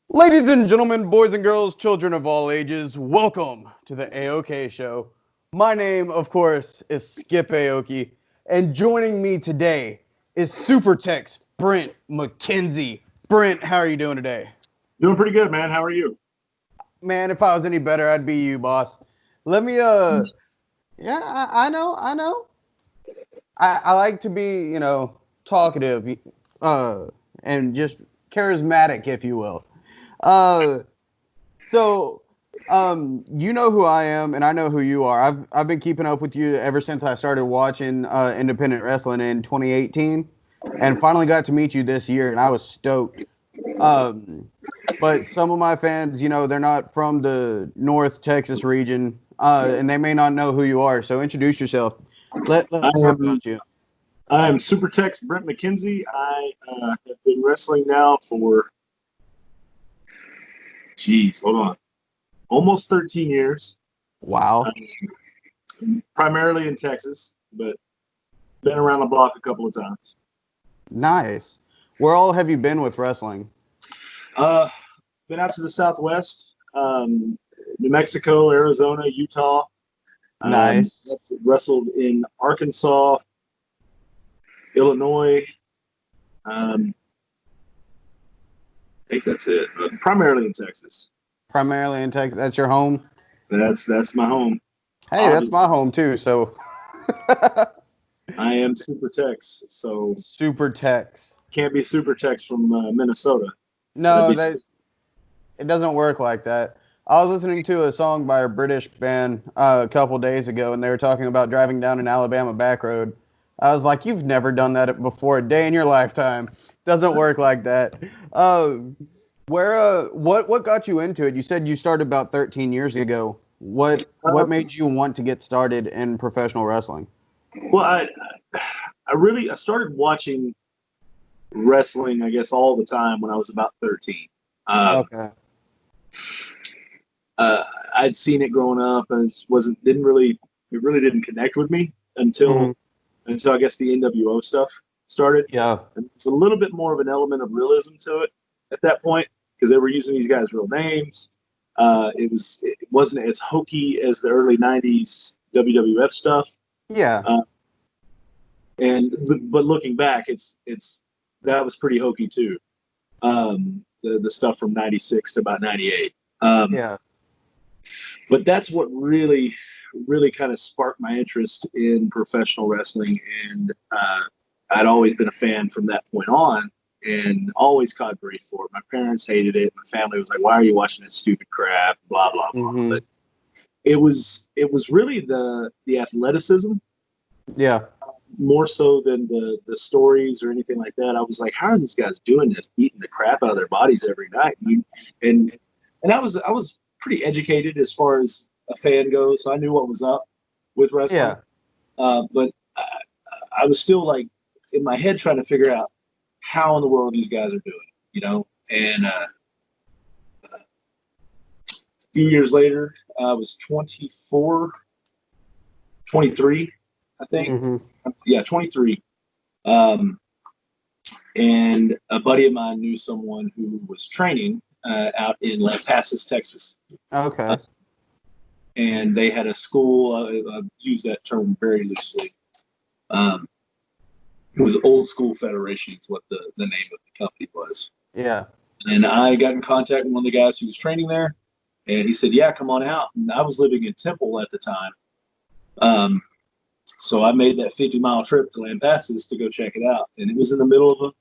Ladies and gentlemen, boys and girls, children of all ages, welcome to the A-Okie show. My name, of course, is Skip A-Okie, and joining me today is Super Tex Brent McKenzie. Brent, how are you doing today? Doing pretty good, man. How are you? Man, if I was any better, I'd be you, boss. Let me, yeah, I know. I like to be, talkative, uh, and just charismatic, if you will. Uh, So, you know who I am, and I know who you are. I've been keeping up with you ever since I started watching independent wrestling in 2018, and finally got to meet you this year, and I was stoked. Um, but some of my fans, they're not from the North Texas region, and they may not know who you are. So introduce yourself. Let's I hear am about you. I am Super Tex Brent McKenzie. I have been wrestling now for, hold on, almost 13 years. Wow, Primarily in Texas, but been around the block a couple of times. nice. Where all have you been with wrestling? Uh, Been out to the Southwest, New Mexico, Arizona, Utah. Nice. Wrestled in Arkansas, Illinois. Um, I think that's it. But primarily in Texas. Primarily in Texas. That's your home. That's my home. Hey, that's Obviously, my home too. So I am Super Tex, so Super Tex. can't be Super Tex from Minnesota. That'd No, be that it doesn't work like that. I was listening to a song by a British band a couple days ago, and they were talking about driving down an Alabama back road. I was like, "You've never done that before a day in your lifetime. Doesn't work like that." Uh, what got you into it? You said you started about 13 years ago. What uh, made you want to get started in professional wrestling? well. I started watching wrestling, I guess, all the time when I was about 13. Um, Okay. uh, I'd seen it growing up, and it just wasn't didn't really it really didn't connect with me Hmm. until I guess the NWO stuff started. Yeah. And it's a little bit more of an element of realism to it at that point because they were using these guys' real names. It wasn't as hokey as the early '90s WWF stuff. Yeah. Uh, but looking back, it's that was pretty hokey too. The stuff from '96 to about '98. Yeah. But that's what really kind of sparked my interest in professional wrestling, and I'd always been a fan from that point on, and always caught grief for it. My parents hated it. My family was like, "Why are you watching this stupid crap?" Blah blah blah. Hmm. But it was really the athleticism Yeah. more so than the stories or anything like that. I was like, how are these guys doing this, beating the crap out of their bodies every night? And I was pretty educated as far as a fan goes, so I knew what was up with wrestling. Yeah. But I was still like in my head trying to figure out how in the world these guys are doing, you know. And a few years later, I was 24, 23, I think. Hmm. Yeah, 23. Um, and a buddy of mine knew someone who was training out in La Paz, Texas, uh, Okay. and they had a school. I use that term very loosely. Um, it was Old School Federation, is what the name of the company was. Yeah. And I got in contact with one of the guys who was training there, and he said, "Yeah, come on out." And I was living in Temple at the time, um, so I made that 50-mile trip to Lampasas to go check it out, and it was in the middle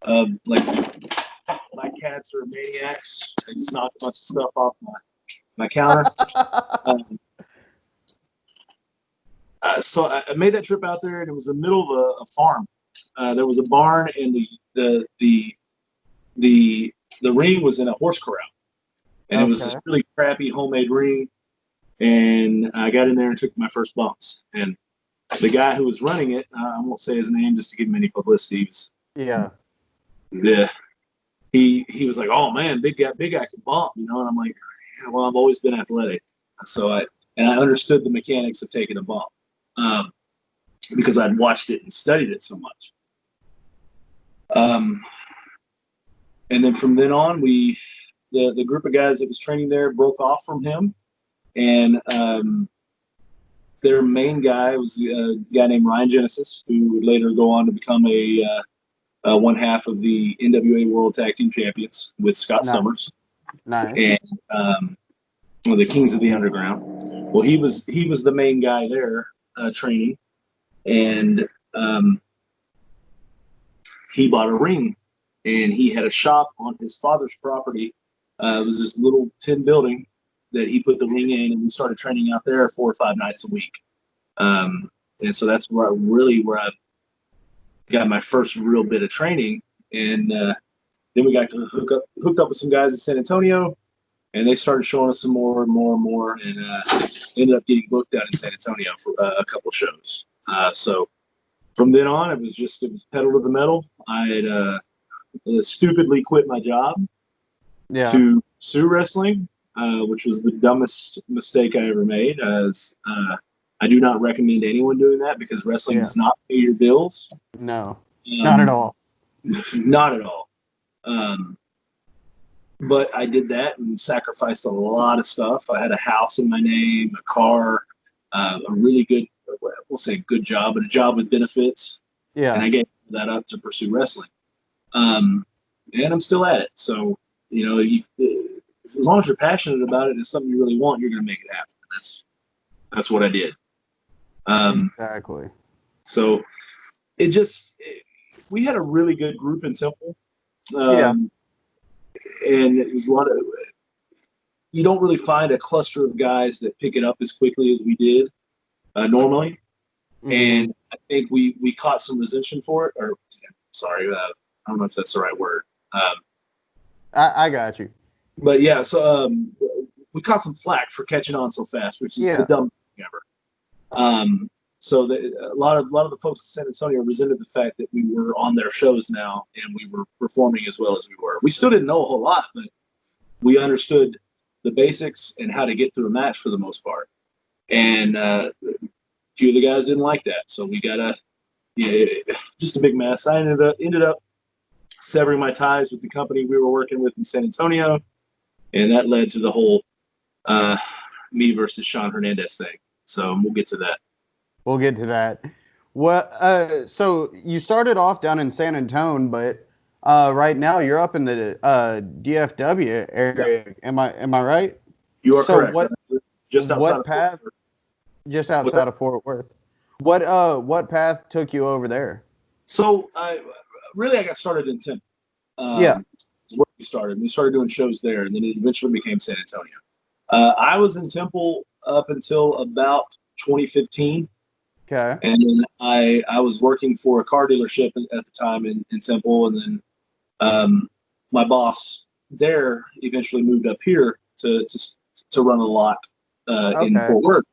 of like my cats are maniacs. They just knocked a bunch of stuff off my counter. Um, so I made that trip out there, and it was the middle of a farm. There was a barn, and the the ring was in a horse corral, and it was this Okay. really crappy homemade ring. And I got in there and took my first bumps. And the guy who was running it, I won't say his name just to give him any publicity. Yeah. The he was like, "Oh man, big guy can bump," you know. And I'm like, yeah, "Well, I've always been athletic, so I understood the mechanics of taking a bump um, because I'd watched it and studied it so much." Um, and then from then on, the group of guys that was training there broke off from him, and their main guy was a guy named Ryan Genesis, who would later go on to become one half of the NWA World Tag Team Champions with Scott Summers. Nice. And the Kings of the Underground. Well, he was the main guy there training, and he bought a ring, and he had a shop on his father's property. It was this little tin building that he put the ring in, and we started training out there 4 or 5 nights a week. And so that's where I got my first real bit of training. And then we got to hooked up with some guys in San Antonio, and they started showing us some more and more, and ended up getting booked out in San Antonio for a couple shows. So from then on, it was pedal to the metal. I had stupidly quit my job to pursue wrestling, which was the dumbest mistake I ever made. As I do not recommend anyone doing that, because wrestling does not pay your bills. No, not at all. Not at all. But I did that and sacrificed a lot of stuff. I had a house in my name, a car, a really good, we'll say good job, but a job with benefits. Yeah. And I gave that up to pursue wrestling. And I'm still at it. So, as long as you're passionate about it and it's something you really want, you're going to make it happen. That's what I did. Exactly. So we had a really good group in Temple. And it was a lot of, you don't really find a cluster of guys that pick it up as quickly as we did normally. Mm-hmm. And I think we caught some resentment for it, or sorry, I don't know if that's the right word. I got you. But yeah, so we caught some flack for catching on so fast, which is the dumbest thing ever. So a lot of the folks in San Antonio resented the fact that we were on their shows now and we were performing as well as we were. We still didn't know a whole lot, but we understood the basics and how to get through a match for the most part. And a few of the guys didn't like that, so we got just a big mess. I ended up severing my ties with the company we were working with in San Antonio, and that led to the whole me versus Sean Hernandez thing. So we'll get to that. We'll get to that. Well, so you started off down in San Antonio, but right now you're up in the DFW area. Yeah. Am I right? You are correct. Just outside of Fort Worth. Just outside of Fort Worth. What path took you over there? So I got started in Temple. Where we started. We started doing shows there, and then it eventually became San Antonio. I was in Temple up until about 2015. Okay. And then I was working for a car dealership at the time in Temple, and then my boss there eventually moved up here to run a lot in Fort Worth.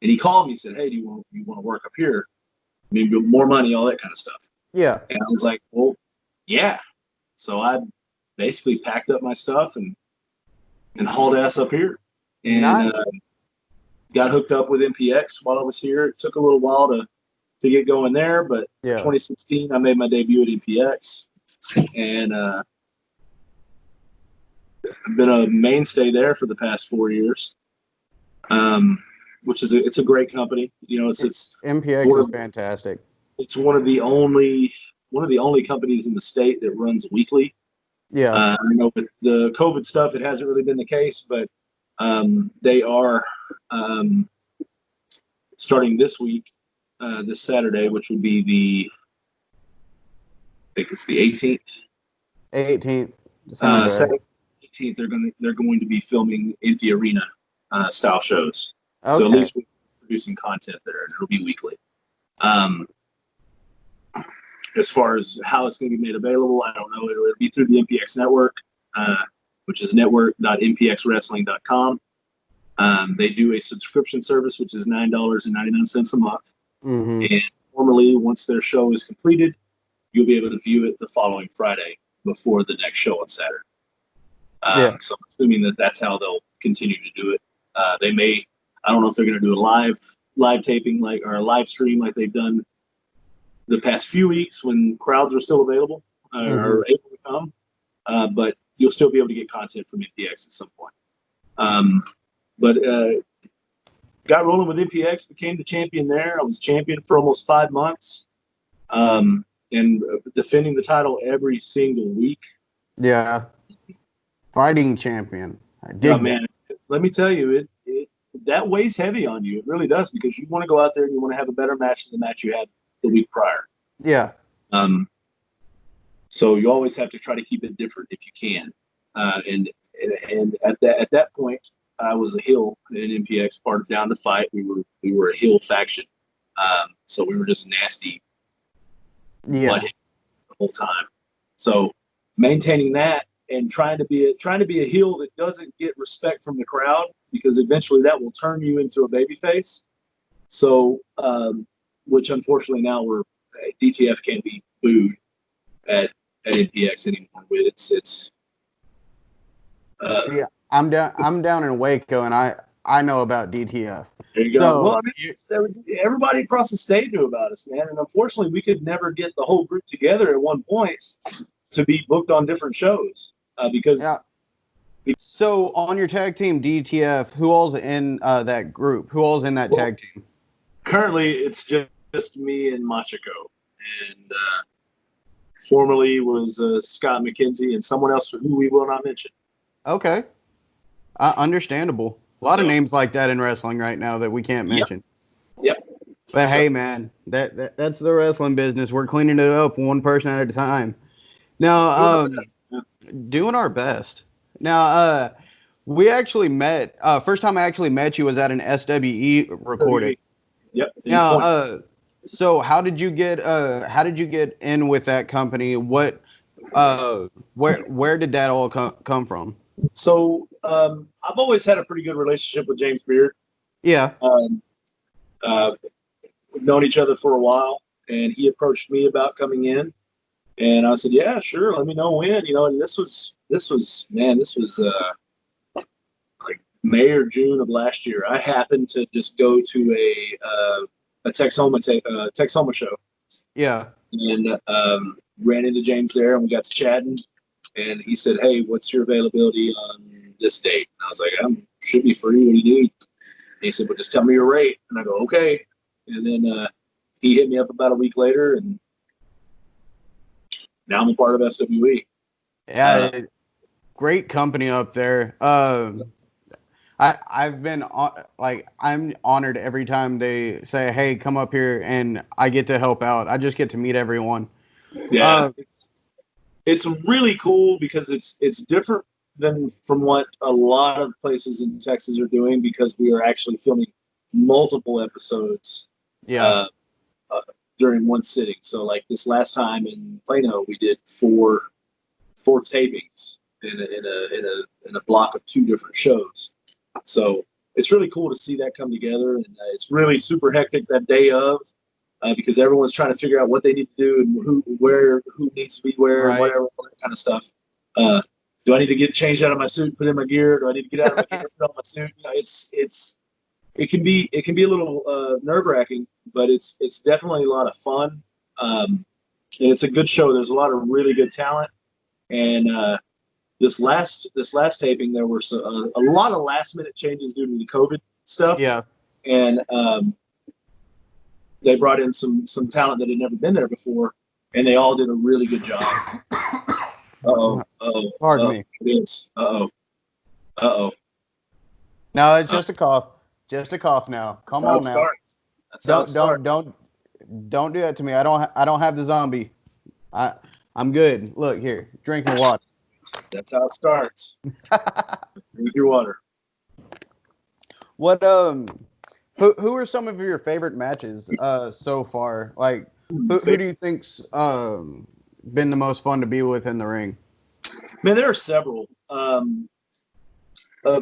And he called me and said, "Hey, do you want to work up here? I mean, more money, all that kind of stuff." Yeah. And I was like, "Well, yeah." So I basically packed up my stuff and hauled ass up here, and got hooked up with MPX while I was here. It took a little while to get going there, but 2016 I made my debut at MPX, and I've been a mainstay there for the past 4 years. Which is it's a great company. It's MPX is fantastic. It's one of the only companies in the state that runs weekly. Yeah. I know with the COVID stuff, it hasn't really been the case, but they are starting this week, this Saturday, which would be I think it's the 18th. 18th. Saturday, 18th. They're going to be filming empty arena style shows. Okay. So at least we're producing content there, and it'll be weekly. As far as how it's going to be made available, I don't know. It'll be through the MPX network, which is network.mpxwrestling.com. They do a subscription service, which is $9.99 a month. Mm-hmm. And normally, once their show is completed, you'll be able to view it the following Friday before the next show on Saturday. So I'm assuming that's how they'll continue to do it. They may, I don't know if they're going to do a live taping or a live stream like they've done the past few weeks when crowds are still available or able to come. But you'll still be able to get content from NPX at some point. But got rolling with NPX, became the champion there. I was champion for almost 5 months, and defending the title every single week. Yeah. Fighting champion. I dig man. Let me tell you, that weighs heavy on you. It really does, because you want to go out there and you want to have a better match than the match you had the week prior. Yeah. So you always have to try to keep it different if you can. And at that point, I was a heel in NPX, part of Down to Fight. We were a heel faction. So we were just nasty Yeah. the whole time. So maintaining that and trying to be a heel that doesn't get respect from the crowd, because eventually that will turn you into a babyface. So, which unfortunately now DTF can't be booed at NPX anymore. It's yeah. I'm down in Waco, and I know about DTF. There you go. Well, I mean, everybody across the state knew about us, man. And unfortunately, we could never get the whole group together at one point to be booked on different shows because. Yeah. So on your tag team DTF, who all's in that group? Who all's in that tag team? Currently, it's just me and Machiko, and formerly was Scott McKenzie and someone else who we will not mention. Okay, understandable. A lot of names like that in wrestling right now that we can't mention. Yep. But hey, man, that's the wrestling business. We're cleaning it up one person at a time. Now, doing our best. Now, we actually met. First time I actually met you was at an SWE recording. Yep. Now, so how did you get in with that company? What, where did that all come from? So, I've always had a pretty good relationship with James Beard. Yeah. We've known each other for a while, and he approached me about coming in, and I said, "Yeah, sure. Let me know when." And this was like May or June of last year. I happened to just go to a Texoma show. Yeah. And ran into James there, and we got to chatting. And he said, "Hey, what's your availability on this date?" And I was like, "I should be free. What do you need?" And he said, "Well, just tell me your rate." And I go, "Okay." And then he hit me up about a week later, and now I'm a part of SWE. Yeah, great company up there. I've been I'm honored every time they say, "Hey, come up here," and I get to help out. I just get to meet everyone. Yeah, it's really cool because it's different than from what a lot of places in Texas are doing, because we are actually filming multiple episodes. Yeah. During one sitting. So like this last time in Plano, we did four tapings in a block of 2 different shows. So it's really cool to see that come together, and it's really super hectic that day of, because everyone's trying to figure out what they need to do and who needs to be where, right. whatever, all that kind of stuff. Do I need to get changed out of my suit, put in my gear? Do I need to get out of my gear, put on my suit? It can be a little nerve-wracking, but it's definitely a lot of fun. And it's a good show. There's a lot of really good talent. And this last taping, there were a lot of last-minute changes due to the COVID stuff. Yeah. And they brought in some talent that had never been there before, and they all did a really good job. Pardon me. It is. Uh-oh. No, it's just a cough. Just a cough now. Come on now. Don't do that to me. I don't have the zombie. I'm good. Look here, drink your water. That's how it starts. Drink your water. What who are some of your favorite matches so far? Like who do you think's been the most fun to be with in the ring? Man, there are several. A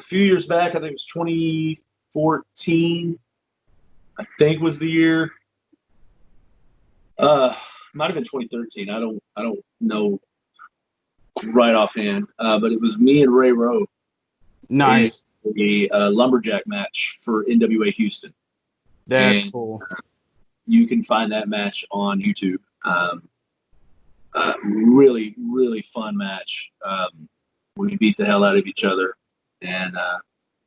few years back, I think it was 2014, I think was the year. Might have been 2013. I don't know right offhand. But it was me and Ray Rowe. Nice. The lumberjack match for NWA Houston. That's cool. You can find that match on YouTube. Really, really fun match. We beat the hell out of each other, and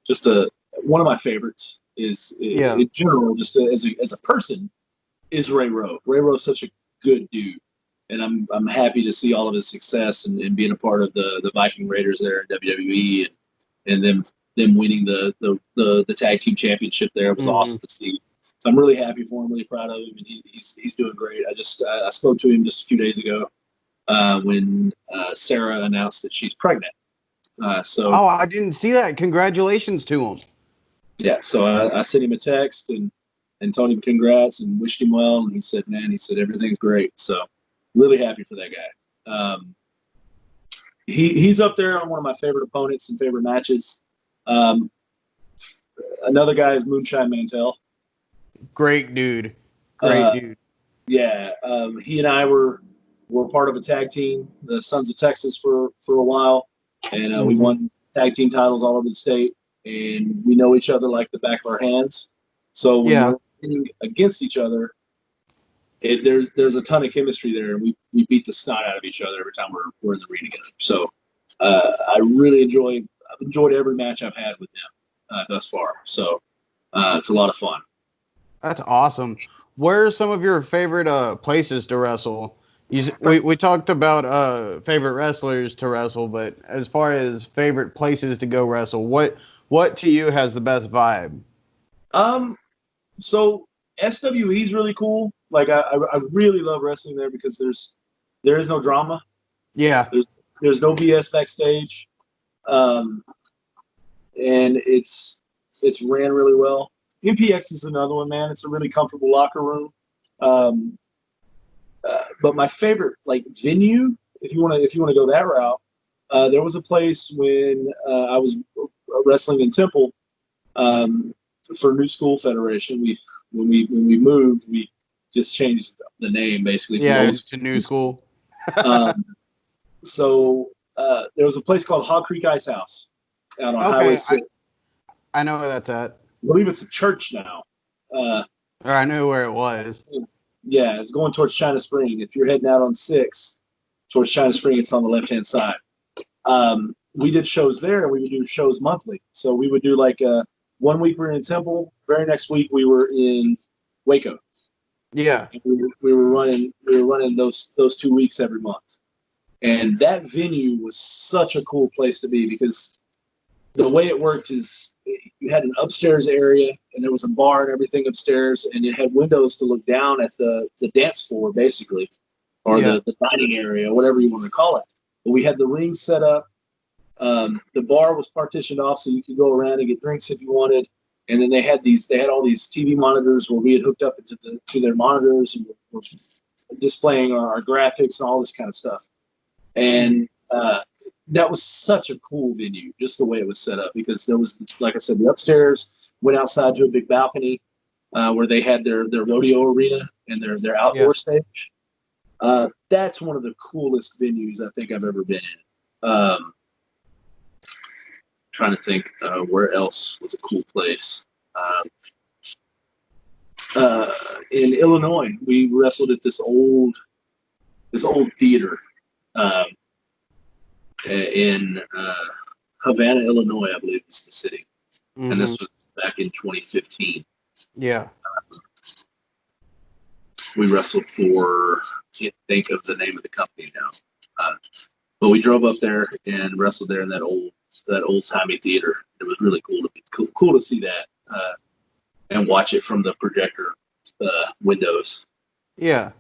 just one of my favorites is Yeah. in general, just as a person, is Ray Rowe. Ray Rowe's such a good dude, and I'm happy to see all of his success and being a part of the Viking Raiders there in WWE and them winning the tag team championship there. It was awesome to see. So I'm really happy for him, really proud of him, and he's doing great. I spoke to him just a few days ago when Sarah announced that she's pregnant. Oh, I didn't see that. Congratulations to him. Yeah, so I sent him a text and told him congrats and wished him well, and he said everything's great. So really happy for that guy. He's up there on one of my favorite opponents and favorite matches. Another guy is Moonshine Mantell. Great dude. Great dude. Yeah, he and I were part of a tag team, the Sons of Texas, for a while, and we won tag team titles all over the state, and we know each other like the back of our hands. So when we're playing against each other, there's a ton of chemistry there, and we beat the snot out of each other every time we're in the ring together. So I've enjoyed every match I've had with him thus far. So it's a lot of fun. That's awesome. Where are some of your favorite places to wrestle? We talked about favorite wrestlers to wrestle, but as far as favorite places to go wrestle, what to you has the best vibe? So SWE is really cool. Like I really love wrestling there because there is no drama. Yeah. There's no BS backstage. And it's ran really well. MPX is another one, man. It's a really comfortable locker room. But my favorite venue, if you want to go that route, there was a place when I was wrestling in Temple for New School Federation. When we moved, we just changed the name basically. To New School. So there was a place called Hog Creek Ice House out on Highway 6. I know where that's at. I believe it's a church now. I knew where it was. Yeah, it's going towards China Spring. If you're heading out on 6 towards China Spring, it's on the left-hand side. We did shows there, and we would do shows monthly. So we would do 1 week we were in Temple. Very next week we were in Waco. Yeah, we were running those 2 weeks every month, and that venue was such a cool place to be because the way it worked is you had an upstairs area and there was a bar and everything upstairs, and it had windows to look down at the dance floor basically, or the dining area, whatever you want to call it. But we had the ring set up. The bar was partitioned off so you could go around and get drinks if you wanted. And then they had all these TV monitors where we had hooked up to their monitors and were displaying our graphics and all this kind of stuff. And that was such a cool venue, just the way it was set up, because there was, like I said, the upstairs went outside to a big balcony where they had their rodeo arena and their outdoor stage. That's one of the coolest venues I think I've ever been in. Trying to think where else was a cool place. In Illinois, we wrestled at this old theater in Havana, Illinois, I believe was the city, and this was back in 2015. Yeah. We wrestled for, can't think of the name of the company now, but we drove up there and wrestled there in that old timey theater. It was really cool to see that and watch it from the projector windows. Yeah,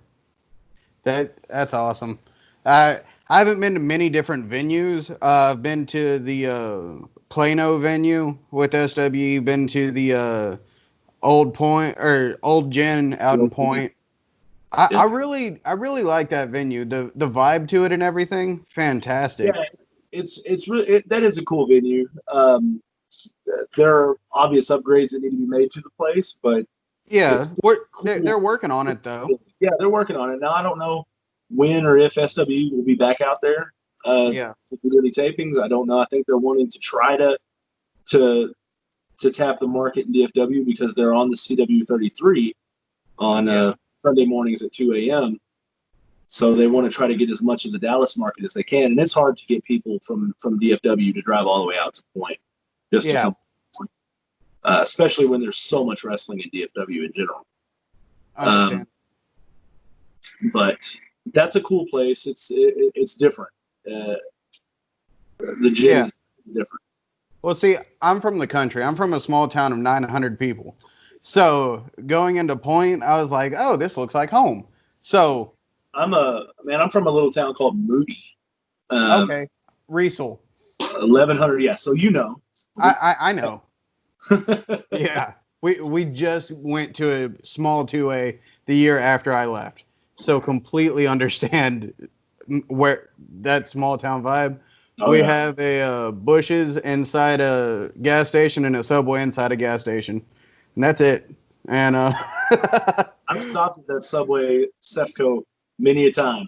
that's awesome. I haven't been to many different venues. I've been to the Plano venue with SWE. Been to the Old Point or Old Gen out in Point. I really like that venue. The vibe to it and everything, fantastic. Yeah, it's really that is a cool venue. There are obvious upgrades that need to be made to the place, but they're working on it though. Yeah, they're working on it now. I don't know when or if SWE will be back out there. To do any tapings, I don't know. I think they're wanting to try to tap the market in DFW because they're on the CW33 on Sunday mornings at 2 a.m. So they want to try to get as much of the Dallas market as they can, and it's hard to get people from DFW to drive all the way out to Point just to Yeah. come, especially when there's so much wrestling in DFW in general. Understand. But that's a cool place. It's different. The gym is different. Well, see, I'm from the country. I'm from a small town of 900 people. So going into Point, I was like, oh, this looks like home. So I'm from a little town called Moody. okay, Riesel. 1,100. Yeah, so you know. I know. Yeah, we just went to a small 2A the year after I left, so completely understand where that small town vibe. We have a Bush's inside a gas station and a Subway inside a gas station, and that's it. And I've stopped at that Subway Cefco many a time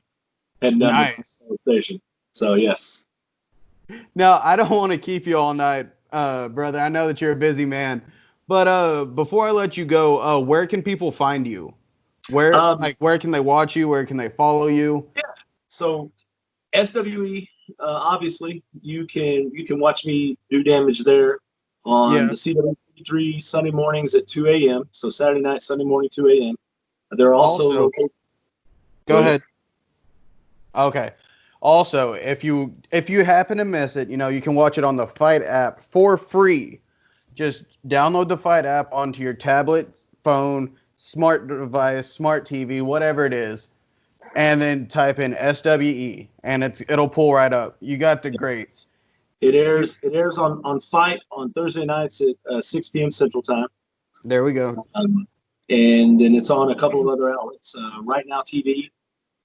and done nice the station. So yes. Now I don't want to keep you all night, brother. I know that you're a busy man, but before I let you go, where can people find you? Where can they watch you? Where can they follow you? Yeah. So SWE, obviously, you can watch me do damage there on the CW3 Sunday mornings at 2 a.m. So Saturday night, Sunday morning, 2 a.m. They're also go ahead. Okay. Also, if you happen to miss it, you can watch it on the Fight app for free. Just download the Fight app onto your tablet, phone, smart device, smart TV, whatever it is, and then type in SWE, and it'll pull right up. You got the greats. It airs on Fight on Thursday nights at 6 p.m. Central Time. There we go. And then it's on a couple of other outlets. Right Now TV.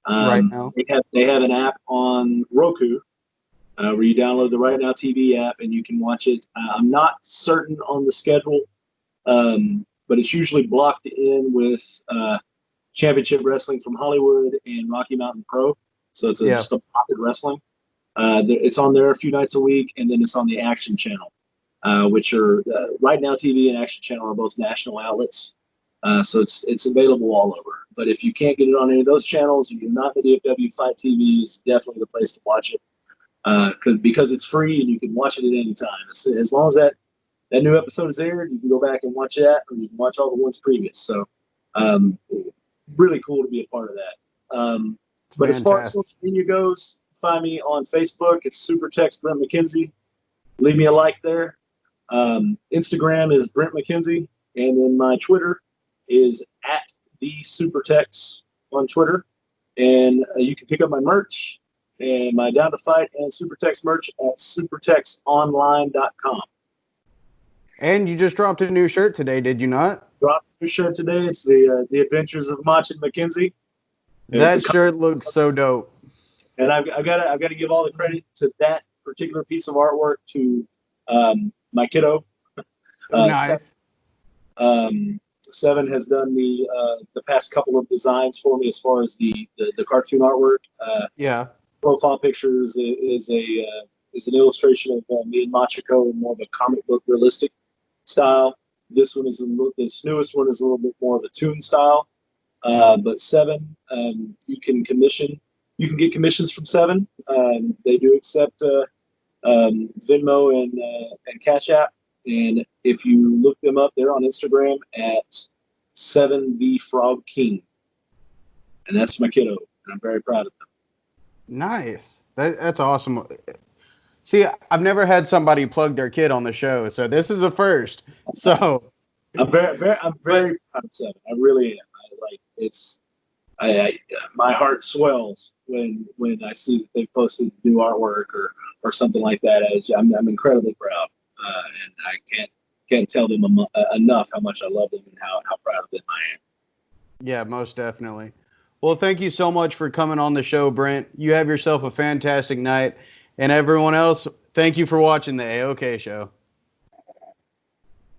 Right now, they have an app on Roku where you download the Right Now TV app and you can watch it. I'm not certain on the schedule, but it's usually blocked in with Championship Wrestling from Hollywood and Rocky Mountain Pro. So it's just a pocket wrestling. It's on there a few nights a week, and then it's on the Action Channel, which are Right Now TV and Action Channel are both national outlets. So it's available all over. But if you can't get it on any of those channels, and you're not the DFW Fight TV, is definitely the place to watch it. Because it's free and you can watch it at any time. As long as that new episode is aired, you can go back and watch that, or you can watch all the ones previous. So really cool to be a part of that. But as far as social media goes, find me on Facebook. It's Super Text Brent McKenzie. Leave me a like there. Instagram is Brent McKenzie, and then my Twitter is at the Supertex on Twitter, and you can pick up my merch and my Down to Fight and Supertex merch at supertexonline.com. And you just dropped a new shirt today, did you not? Dropped a new shirt today. It's the Adventures of Machin McKenzie. That shirt looks so dope. And I've got to give all the credit to that particular piece of artwork to my kiddo. Nice. Seven has done the past couple of designs for me as far as the cartoon artwork. Profile pictures is an illustration of me and Machiko in more of a comic book realistic style. This newest one is a little bit more of a toon style. But Seven, you can get commissions from Seven. They do accept Venmo and Cash App. And if you look them up, they're on Instagram at 7 the Frog King. And that's my kiddo, and I'm very proud of them. Nice. That's awesome. See, I've never had somebody plug their kid on the show, so this is a first. So I'm very proud of Seven. I really am. My heart swells when I see that they posted new artwork or something like that. I'm incredibly proud. And I can't tell them enough how much I love them and how proud of them I am. Yeah, most definitely. Well, thank you so much for coming on the show, Brent. You have yourself a fantastic night. And everyone else, thank you for watching the A-Okie Show.